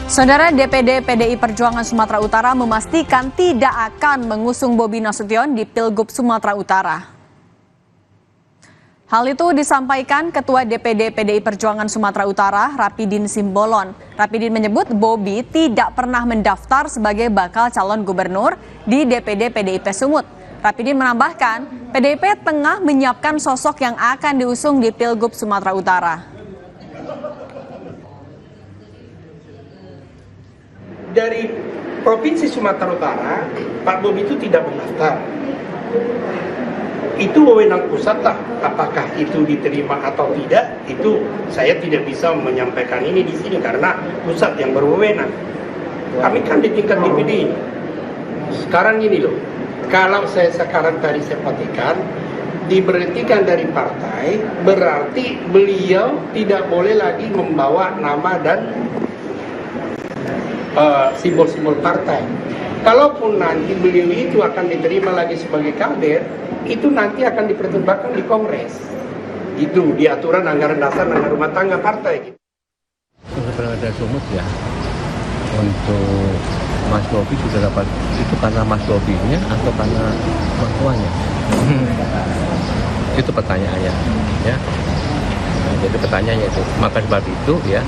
Saudara, DPD PDI Perjuangan Sumatera Utara memastikan tidak akan mengusung Bobi Nasution di Pilgub Sumatera Utara. Hal itu disampaikan Ketua DPD PDI Perjuangan Sumatera Utara, Rapidin Simbolon. Rapidin menyebut Bobi tidak pernah mendaftar sebagai bakal calon gubernur di DPD PDIP Sumut. Rapidin menambahkan, PDIP tengah menyiapkan sosok yang akan diusung di Pilgub Sumatera Utara. Dari Provinsi Sumatera Utara, Pak Bobi itu tidak mendaftar. Itu wewenang pusat lah, apakah itu diterima atau tidak, itu saya tidak bisa menyampaikan ini di sini karena pusat yang berwenang. Kami kan di tingkat DPD. Sekarang ini loh, kalau saya sekarang tadi saya perhatikan, diberhentikan dari partai, berarti beliau tidak boleh lagi membawa nama dan simbol-simbol partai. Kalaupun nanti beliau itu akan diterima lagi sebagai kader, itu nanti akan dipertimbangkan di Kongres. Itu di aturan anggaran dasar anggaran rumah tangga partai. Untuk Pilkada Sumut ya, untuk Mas Bobi sudah dapat, itu karena Mas Bobinya atau karena mertuanya? Itu pertanyaannya, ya. Jadi pertanyaannya itu, maka sebab itu ya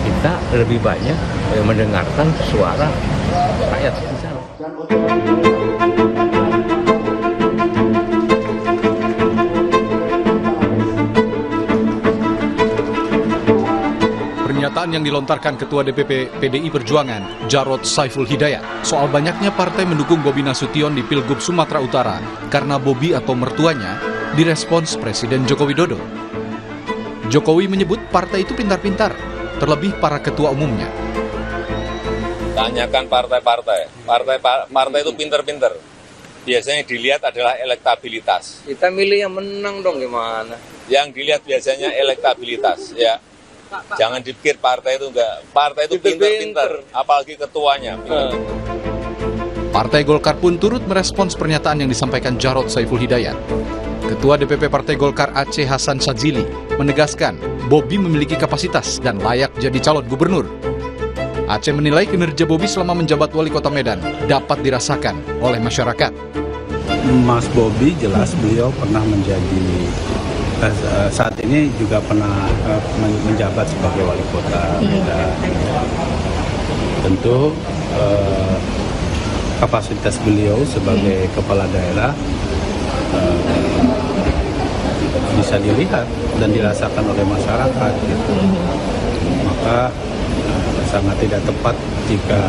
kita lebih banyak mendengarkan suara rakyat. Pernyataan yang dilontarkan Ketua DPP PDI Perjuangan, Jarod Saiful Hidayat, soal banyaknya partai mendukung Bobi Nasution di Pilgub Sumatera Utara karena Bobi atau mertuanya, direspons Presiden Joko Widodo. Jokowi menyebut partai itu pintar-pintar, terlebih para ketua umumnya. Tanyakan partai-partai itu pintar-pintar. Biasanya dilihat adalah elektabilitas. Kita milih yang menang dong gimana? Yang dilihat biasanya elektabilitas, ya. Jangan dipikir partai itu enggak. Partai itu pintar-pintar, apalagi ketuanya. Partai Golkar pun turut merespons pernyataan yang disampaikan Jarod Saiful Hidayat. Ketua DPP Partai Golkar Aceh Hasan Sadzili menegaskan Bobi memiliki kapasitas dan layak jadi calon gubernur. Aceh menilai kinerja Bobi selama menjabat wali kota Medan dapat dirasakan oleh masyarakat. Mas Bobi jelas beliau pernah menjadi, saat ini juga pernah menjabat sebagai wali kota Medan. Tentu kapasitas beliau sebagai kepala daerah bisa dilihat dan dirasakan oleh masyarakat gitu. Maka sangat tidak tepat jika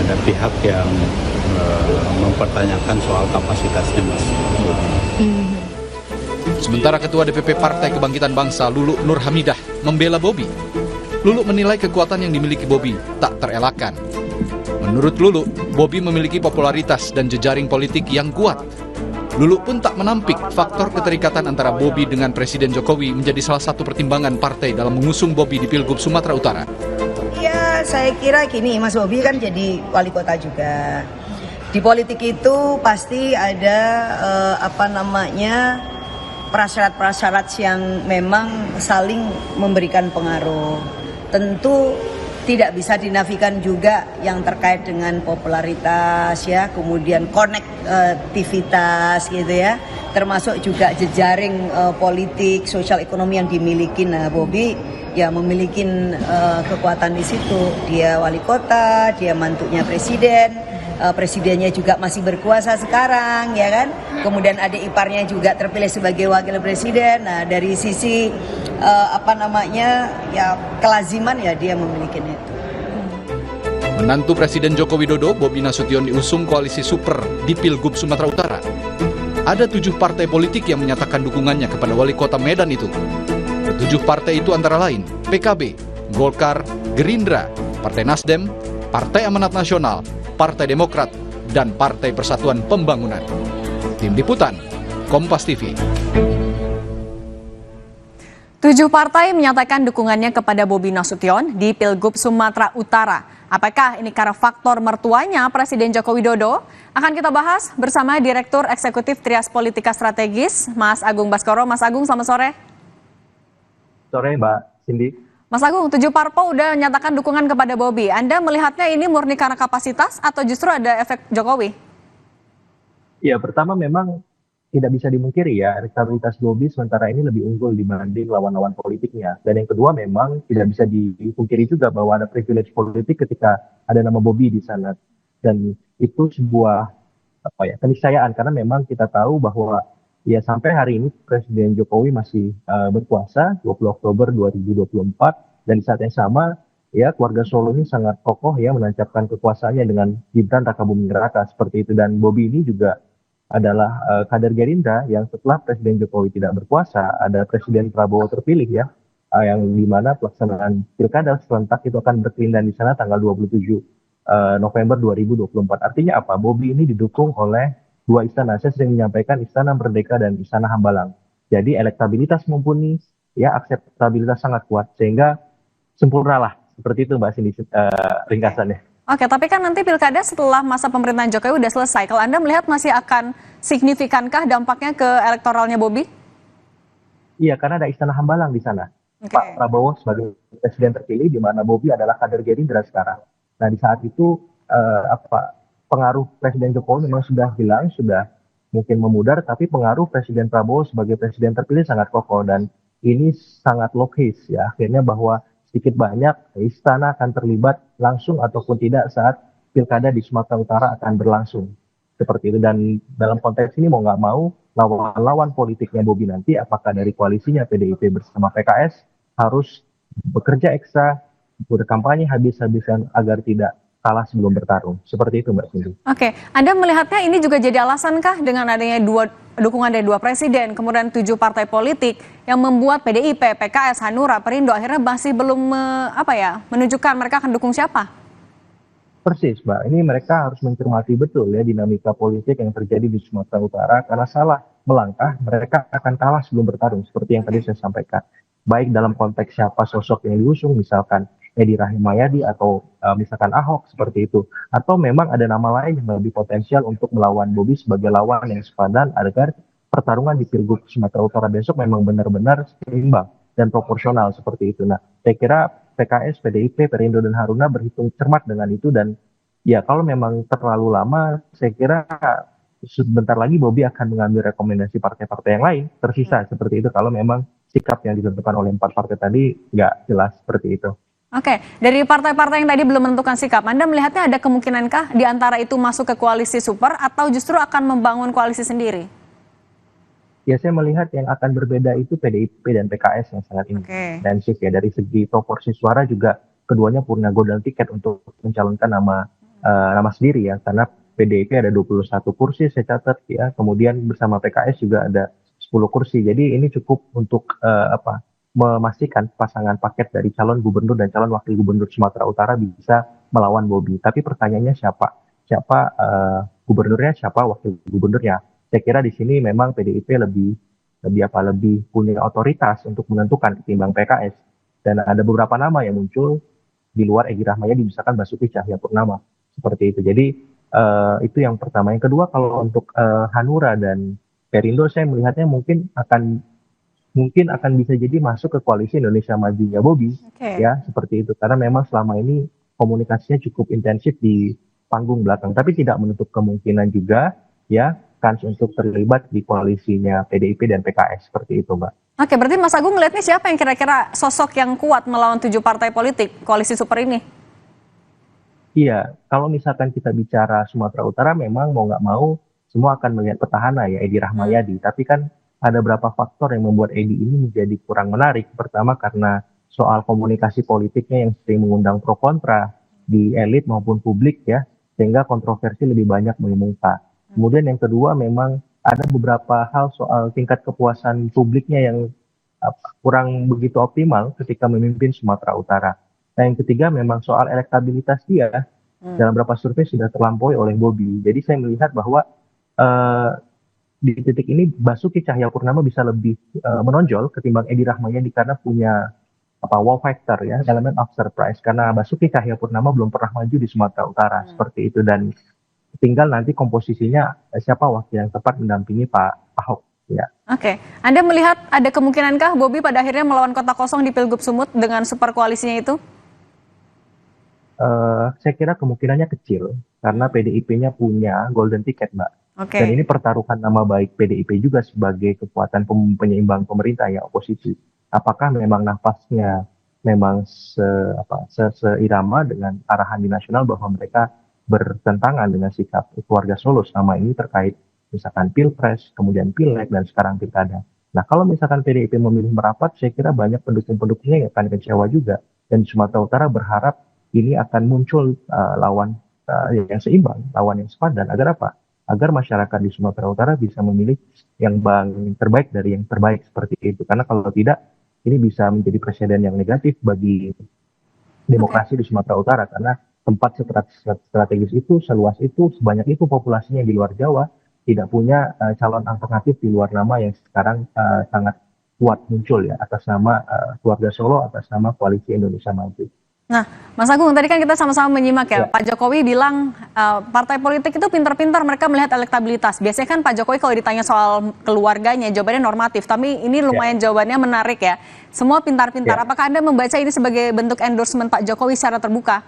ada pihak yang mempertanyakan soal kapasitasnya Mas Bobi. Sementara Ketua DPP Partai Kebangkitan Bangsa Lulu Nur Hamidah membela Bobi. Lulu menilai kekuatan yang dimiliki Bobi tak terelakkan. Menurut Lulu, Bobi memiliki popularitas dan jejaring politik yang kuat. Lulu pun tak menampik faktor keterikatan antara Bobi dengan Presiden Jokowi menjadi salah satu pertimbangan partai dalam mengusung Bobi di Pilgub Sumatera Utara. Ya, saya kira gini, Mas Bobi kan jadi wali kota juga. Di politik itu pasti ada prasyarat-prasyarat yang memang saling memberikan pengaruh. Tentu tidak bisa dinafikan juga yang terkait dengan popularitas ya, kemudian konektivitas gitu ya, termasuk juga jejaring politik, sosial ekonomi yang dimiliki. Nah, Bobi ya memiliki kekuatan di situ. Dia wali kota, dia mantunya presiden, presidennya juga masih berkuasa sekarang ya kan. Kemudian adik iparnya juga terpilih sebagai wakil presiden. Nah, dari sisi ya kelaziman ya dia memiliki itu. Menantu Presiden Joko Widodo, Bobi Nasution diusung koalisi super di Pilgub Sumatera Utara. Ada 7 partai politik yang menyatakan dukungannya kepada wali kota Medan itu. Ketujuh partai itu antara lain PKB, Golkar, Gerindra, Partai Nasdem, Partai Amanat Nasional, Partai Demokrat, dan Partai Persatuan Pembangunan. Tim Liputan, Kompas TV. 7 partai menyatakan dukungannya kepada Bobi Nasution di Pilgub Sumatera Utara. Apakah ini karena faktor mertuanya Presiden Joko Widodo? Akan kita bahas bersama Direktur Eksekutif Trias Politika Strategis, Mas Agung Baskoro. Mas Agung, selamat sore. Sore, Mbak Cindy. Mas Agung, 7 parpol udah menyatakan dukungan kepada Bobi. Anda melihatnya ini murni karena kapasitas atau justru ada efek Jokowi? Ya, pertama memang tidak bisa dimungkiri ya, elektabilitas Bobi sementara ini lebih unggul dibanding lawan-lawan politiknya. Dan yang kedua memang tidak bisa dipungkiri juga bahwa ada privilege politik ketika ada nama Bobi di sana. Dan itu sebuah keniscayaan karena memang kita tahu bahwa ya sampai hari ini Presiden Jokowi masih berkuasa 20 Oktober 2024 dan di saat yang sama ya keluarga Solo ini sangat kokoh ya menancapkan kekuasaannya dengan Gibran Rakabuming Raka seperti itu, dan Bobi ini juga adalah kader Gerindra yang setelah Presiden Jokowi tidak berkuasa ada Presiden Prabowo terpilih ya, yang dimana pelaksanaan pilkada serentak itu akan berkelindan di sana tanggal 27 November 2024. Artinya apa? Bobi ini didukung oleh dua istana. Saya sering menyampaikan Istana Merdeka dan Istana Hambalang. Jadi elektabilitas mumpuni, ya akseptabilitas sangat kuat sehingga sempurnalah. Seperti itu Mbak Cindy ringkasannya. Oke, tapi kan nanti pilkada setelah masa pemerintahan Jokowi udah selesai. Kalau Anda melihat masih akan signifikankah dampaknya ke elektoralnya Bobi? Iya, karena ada Istana Hambalang di sana. Pak Prabowo sebagai presiden terpilih, di mana Bobi adalah kader Gerindra sekarang. Nah, di saat itu pengaruh Presiden Jokowi memang sudah hilang, sudah mungkin memudar, tapi pengaruh Presiden Prabowo sebagai presiden terpilih sangat kokoh dan ini sangat logis ya. Akhirnya bahwa sedikit banyak istana akan terlibat langsung ataupun tidak saat pilkada di Sumatera Utara akan berlangsung. Seperti itu, dan dalam konteks ini mau nggak mau lawan politiknya Bobi nanti apakah dari koalisinya PDIP bersama PKS harus bekerja ekstra, berkampanye habis-habisan agar tidak kalah sebelum bertarung. Seperti itu Mbak Cindy. Oke, Anda melihatnya ini juga jadi alasankah dengan adanya dukungan dari dua presiden, kemudian 7 partai politik yang membuat PDIP, PKS, Hanura, Perindo akhirnya masih belum menunjukkan mereka akan dukung siapa? Persis Mbak, ini mereka harus mencermati betul ya dinamika politik yang terjadi di Sumatera Utara, karena salah melangkah mereka akan kalah sebelum bertarung seperti yang tadi saya sampaikan. Baik dalam konteks siapa sosok yang diusung, misalkan Edi Rahmayadi atau misalkan Ahok seperti itu, atau memang ada nama lain yang lebih potensial untuk melawan Bobi sebagai lawan yang sepadan agar pertarungan di Pilgub Sumatera Utara besok memang benar-benar seimbang dan proporsional seperti itu. Nah, saya kira PKS, PDIP, Perindo dan Haruna berhitung cermat dengan itu, dan ya kalau memang terlalu lama, saya kira sebentar lagi Bobi akan mengambil rekomendasi partai-partai yang lain tersisa seperti itu kalau memang sikap yang ditentukan oleh 4 partai tadi nggak jelas seperti itu. Oke, dari partai-partai yang tadi belum menentukan sikap, Anda melihatnya ada kemungkinankah di antara itu masuk ke koalisi super atau justru akan membangun koalisi sendiri? Ya, saya melihat yang akan berbeda itu PDIP dan PKS yang sangat intensif ya. Dari segi proporsi suara juga keduanya punya golden ticket untuk mencalonkan nama sendiri ya. Karena PDIP ada 21 kursi saya catat ya. Kemudian bersama PKS juga ada 10 kursi. Jadi ini cukup untuk memastikan pasangan paket dari calon gubernur dan calon wakil gubernur Sumatera Utara bisa melawan Bobi. Tapi pertanyaannya siapa? Siapa gubernurnya, siapa wakil gubernurnya? Saya kira di sini memang PDIP lebih punya otoritas untuk menentukan ketimbang PKS. Dan ada beberapa nama yang muncul di luar Edi Rahmayadi, misalkan Basuki Cahayapurnama seperti itu. Jadi itu yang pertama. Yang kedua, kalau untuk Hanura dan Perindo, saya melihatnya mungkin akan bisa jadi masuk ke koalisi Indonesia Majunya Bobi, ya seperti itu. Karena memang selama ini komunikasinya cukup intensif di panggung belakang, tapi tidak menutup kemungkinan juga ya kans untuk terlibat di koalisinya PDIP dan PKS seperti itu, Mbak. Oke, berarti Mas Agung melihatnya siapa yang kira-kira sosok yang kuat melawan 7 partai politik koalisi super ini? Iya, kalau misalkan kita bicara Sumatera Utara, memang mau nggak mau semua akan melihat petahana ya Edi Rahmayadi. Tapi kan ada beberapa faktor yang membuat Edi ini menjadi kurang menarik. Pertama karena soal komunikasi politiknya yang sering mengundang pro kontra di elit maupun publik ya, sehingga kontroversi lebih banyak mengemuka. Kemudian yang kedua memang ada beberapa hal soal tingkat kepuasan publiknya yang kurang begitu optimal ketika memimpin Sumatera Utara. Nah yang ketiga memang soal elektabilitas dia dalam beberapa survei sudah terlampaui oleh Bobi. Jadi saya melihat bahwa di titik ini Basuki Cahayapurnama bisa lebih menonjol ketimbang Edi Rahmayadi karena punya wow factor ya, elemen of surprise. Karena Basuki Cahayapurnama belum pernah maju di Sumatera Utara seperti itu, dan tinggal nanti komposisinya siapa wakil yang tepat mendampingi Pak Ahok Ya. Oke, Anda melihat ada kemungkinankah Bobi pada akhirnya melawan kota kosong di Pilgub Sumut dengan super koalisinya itu? Saya kira kemungkinannya kecil karena PDIP-nya punya golden ticket, Mbak. Oke. Dan ini pertaruhan nama baik PDIP juga sebagai kekuatan penyeimbang pemerintah ya oposisi. Apakah memang nafasnya memang seirama dengan arahan di nasional bahwa mereka bertentangan dengan sikap keluarga Solo selama ini terkait misalkan Pilpres, kemudian Pileg, dan sekarang Pilkada. Nah, kalau misalkan PDIP memilih merapat, saya kira banyak pendukung-pendukungnya yang akan kecewa juga. Dan di Sumatera Utara berharap ini akan muncul lawan yang seimbang, lawan yang sepadan. Agar apa? Agar masyarakat di Sumatera Utara bisa memilih yang terbaik dari yang terbaik seperti itu. Karena kalau tidak, ini bisa menjadi presiden yang negatif bagi demokrasi di Sumatera Utara. Karena tempat strategis itu, seluas itu, sebanyak itu populasinya di luar Jawa, tidak punya calon alternatif di luar nama yang sekarang sangat kuat muncul ya, atas nama keluarga Solo, atas nama Koalisi Indonesia Maju. Nah, Mas Agung, tadi kan kita sama-sama menyimak ya, Pak Jokowi bilang partai politik itu pintar-pintar mereka melihat elektabilitas. Biasanya kan Pak Jokowi kalau ditanya soal keluarganya, jawabannya normatif. Tapi ini lumayan jawabannya menarik ya. Semua pintar-pintar. Apakah Anda membaca ini sebagai bentuk endorsement Pak Jokowi secara terbuka?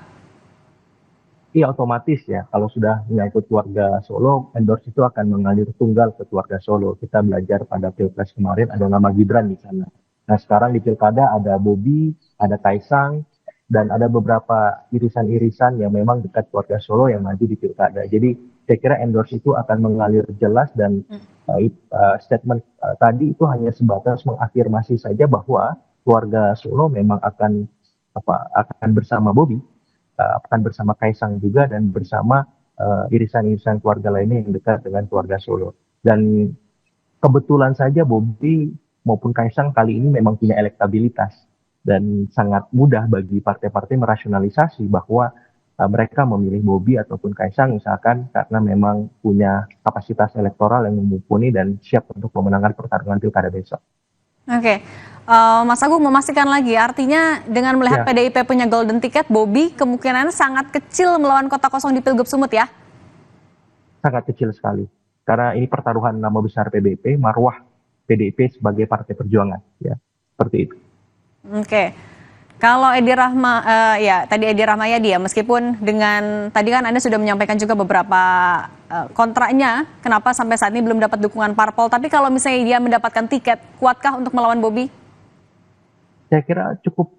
Iya, otomatis ya. Kalau sudah menyangkut keluarga Solo, endorse itu akan mengalir tunggal ke keluarga Solo. Kita belajar pada Pilpres kemarin ada nama Gibran di sana. Nah, sekarang di Pilkada ada Bobi, ada Kaisang, dan ada beberapa irisan-irisan yang memang dekat keluarga Solo yang maju di Pilkada. Jadi saya kira endorse itu akan mengalir jelas dan statement tadi itu hanya sebatas mengafirmasi saja bahwa keluarga Solo memang akan bersama Bobi, akan bersama Kaisang juga dan bersama irisan-irisan keluarga lainnya yang dekat dengan keluarga Solo. Dan kebetulan saja Bobi maupun Kaisang kali ini memang punya elektabilitas. Dan sangat mudah bagi partai-partai merasionalisasi bahwa mereka memilih Bobi ataupun Kaisang misalkan karena memang punya kapasitas elektoral yang mumpuni dan siap untuk memenangkan pertarungan Pilkada besok. Oke, Mas Agung memastikan lagi, artinya dengan melihat PDIP punya golden ticket, Bobi kemungkinan sangat kecil melawan kota kosong di Pilgub Sumut ya? Sangat kecil sekali, karena ini pertaruhan nama besar PDIP, marwah PDIP sebagai partai perjuangan, ya seperti itu. Oke, kalau Edi Rahma, tadi Edi Rahmayadi ya, meskipun dengan tadi kan Anda sudah menyampaikan juga beberapa kontraknya, kenapa sampai saat ini belum dapat dukungan parpol, tapi kalau misalnya dia mendapatkan tiket, kuatkah untuk melawan Bobi? Saya kira cukup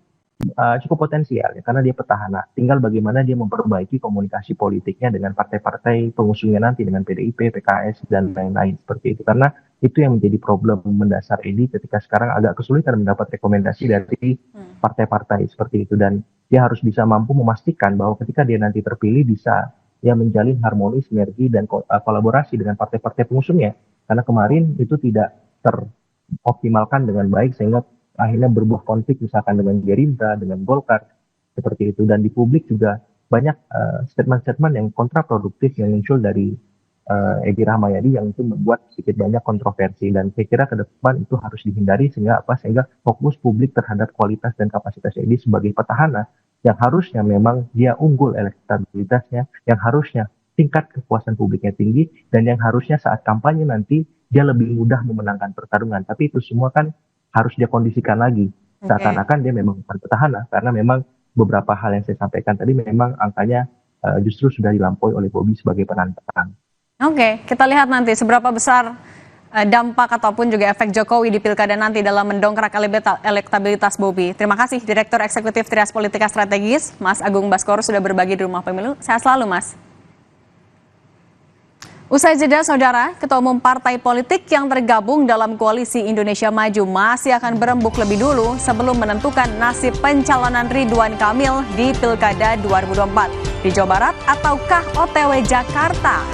potensial ya, karena dia petahana. Tinggal bagaimana dia memperbaiki komunikasi politiknya dengan partai-partai pengusungnya nanti, dengan PDIP, PKS, dan lain-lain seperti itu. Karena itu yang menjadi problem mendasar ini ketika sekarang agak kesulitan mendapat rekomendasi dari partai-partai seperti itu. Dan dia harus bisa mampu memastikan bahwa ketika dia nanti terpilih bisa ya menjalin harmoni, sinergi, dan kolaborasi dengan partai-partai pengusungnya. Karena kemarin itu tidak teroptimalkan dengan baik sehingga akhirnya berbuah konflik misalkan dengan Gerindra, dengan Golkar, seperti itu. Dan di publik juga banyak statement-statement yang kontraproduktif yang muncul dari Edi Rahmayadi yang itu membuat sedikit banyak kontroversi. Dan saya kira ke depan itu harus dihindari sehingga fokus publik terhadap kualitas dan kapasitas Edi sebagai petahana yang harusnya memang dia unggul elektabilitasnya, yang harusnya tingkat kepuasan publiknya tinggi, dan yang harusnya saat kampanye nanti dia lebih mudah memenangkan pertarungan. Tapi itu semua kan harus dia kondisikan lagi seakan-akan dia memang bukan petahana, karena memang beberapa hal yang saya sampaikan tadi memang angkanya justru sudah dilampaui oleh Bobi sebagai penantang. Oke, kita lihat nanti seberapa besar dampak ataupun juga efek Jokowi di Pilkada nanti dalam mendongkrak elektabilitas Bobi. Terima kasih Direktur Eksekutif Trias Politika Strategis, Mas Agung Baskoro sudah berbagi di Rumah Pemilu. Sehat selalu, Mas. Usai jeda, Saudara, Ketua Umum Partai Politik yang tergabung dalam Koalisi Indonesia Maju masih akan berembuk lebih dulu sebelum menentukan nasib pencalonan Ridwan Kamil di Pilkada 2024. Di Jawa Barat ataukah OTW Jakarta?